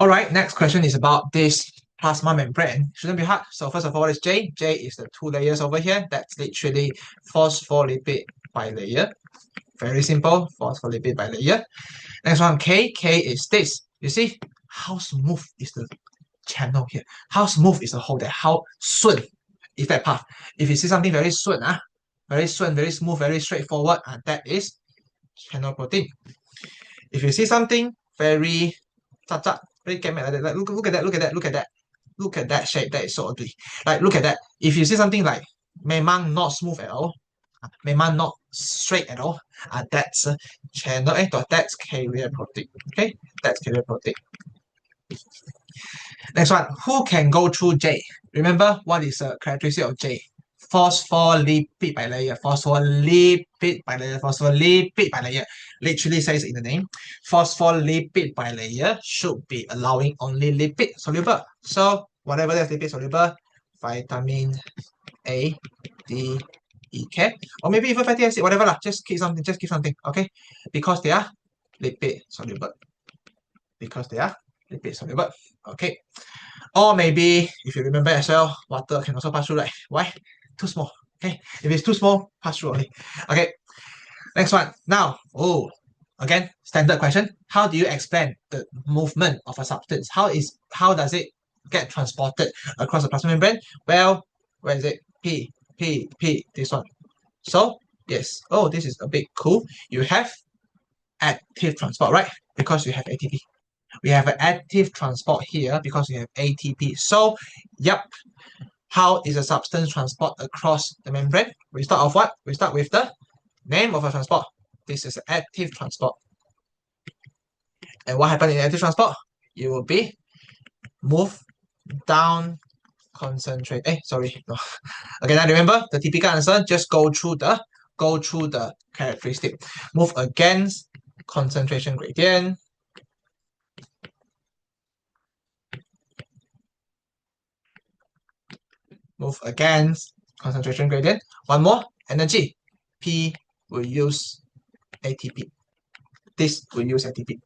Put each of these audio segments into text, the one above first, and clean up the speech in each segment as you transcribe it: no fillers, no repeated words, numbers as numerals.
All right, next question is about this plasma membrane. Shouldn't be hard. So first of all, it's J. J is the two layers over here. That's literally phospholipid bilayer. Very simple, phospholipid bilayer. Next one, K. K is this. You see how smooth is the channel here? How smooth is the hole there? How 顺 is that path? If you see something very 顺, very 顺, very smooth, very straightforward, that is channel protein. If you see something very very get mad like that, look at that, look at that, look at that. Look at that shape, that is so ugly. Like, look at that. If you see something like memang not smooth at all, memang not straight at all, that's channel, that's carrier protein. Okay, that's carrier protein. Next one, who can go through J? Remember, what is the characteristic of J? Phospholipid bilayer, phospholipid bilayer, phospholipid bilayer. Literally says in the name, phospholipid bilayer should be allowing only lipid soluble. So whatever that's lipid soluble, vitamin A, D, E, K, or maybe even fatty acid, whatever lah. Just keep something, okay? Because they are lipid soluble. Because they are lipid soluble. Okay. Or maybe if you remember as well, water can also pass through, right? Why? Too small. Okay. If it's too small, pass through only. Okay. Next one. Now, again, standard question. How do you explain the movement of a substance? How does it get transported across the plasma membrane? Well, where is it? P, this one. So, yes. Oh, this is a bit cool. You have active transport, right? Because you have ATP. We have an active transport here because we have ATP. So, yep. How is a substance transport across the membrane? We start off what? We start with the name of a transport. This is active transport. And what happens in active transport? You will be move down, concentrate. Sorry. No. Okay, now remember the typical answer. Just go through the characteristic. Move against concentration gradient. Move against concentration gradient. One more, energy. P will use ATP. This will use ATP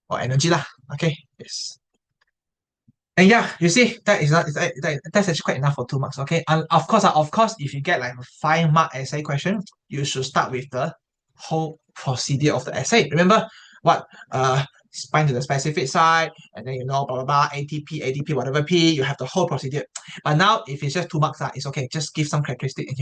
or energy lah. Okay, yes. And yeah, you see that is not that's actually quite enough for 2 marks. Okay, and of course, if you get like a 5-mark essay question, you should start with the whole procedure of the essay. Remember what bind to the specific site, and then blah blah blah, ATP, ADP, whatever P, you have the whole procedure. But now if it's just 2 marks, it's okay. Just give some characteristic and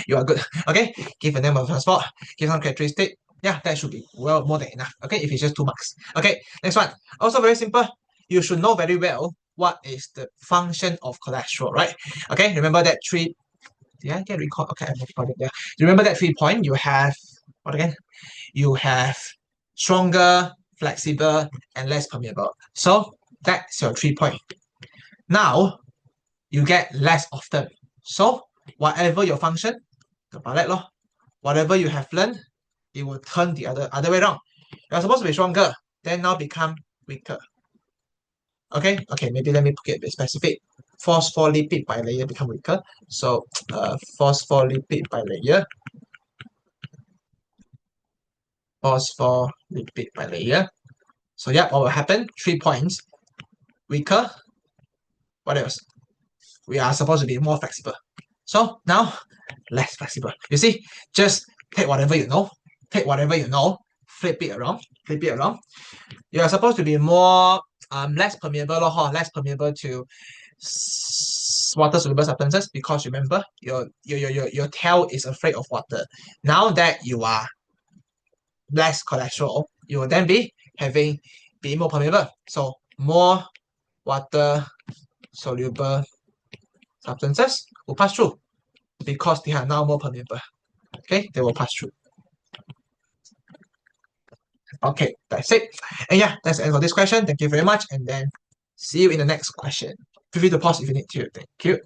you are good. Okay, give a name of transport, give some characteristic. Yeah, that should be well more than enough. Okay, if it's just 2 marks. Okay, next one. Also very simple. You should know very well what is the function of cholesterol, right? Okay, remember that 3. Did I get record? Okay, I'm recording. Yeah, remember that 3 point. You have what again? You have stronger, flexible, and less permeable. So that's your 3 point. Now you get less of them. So whatever your function, whatever you have learned, it will turn the other way around. You're supposed to be stronger, then now become weaker. Okay, maybe let me get a bit specific. Phospholipid bilayer become weaker. So phospholipid bilayer. Phospholipid bilayer. So yeah, what will happen? 3 points. Weaker. What else? We are supposed to be more flexible. So now, less flexible. You see, just take whatever you know, flip it around. You are supposed to be more less permeable, less permeable to water soluble substances, because remember your tail is afraid of water. Now that you are less cholesterol, you will then be more permeable. So more water soluble substances will pass through because they are now more permeable. Okay, they will pass through. Okay, that's it. And yeah, that's the end for this question. Thank you very much. And then see you in the next question. Feel free to pause if you need to. Thank you.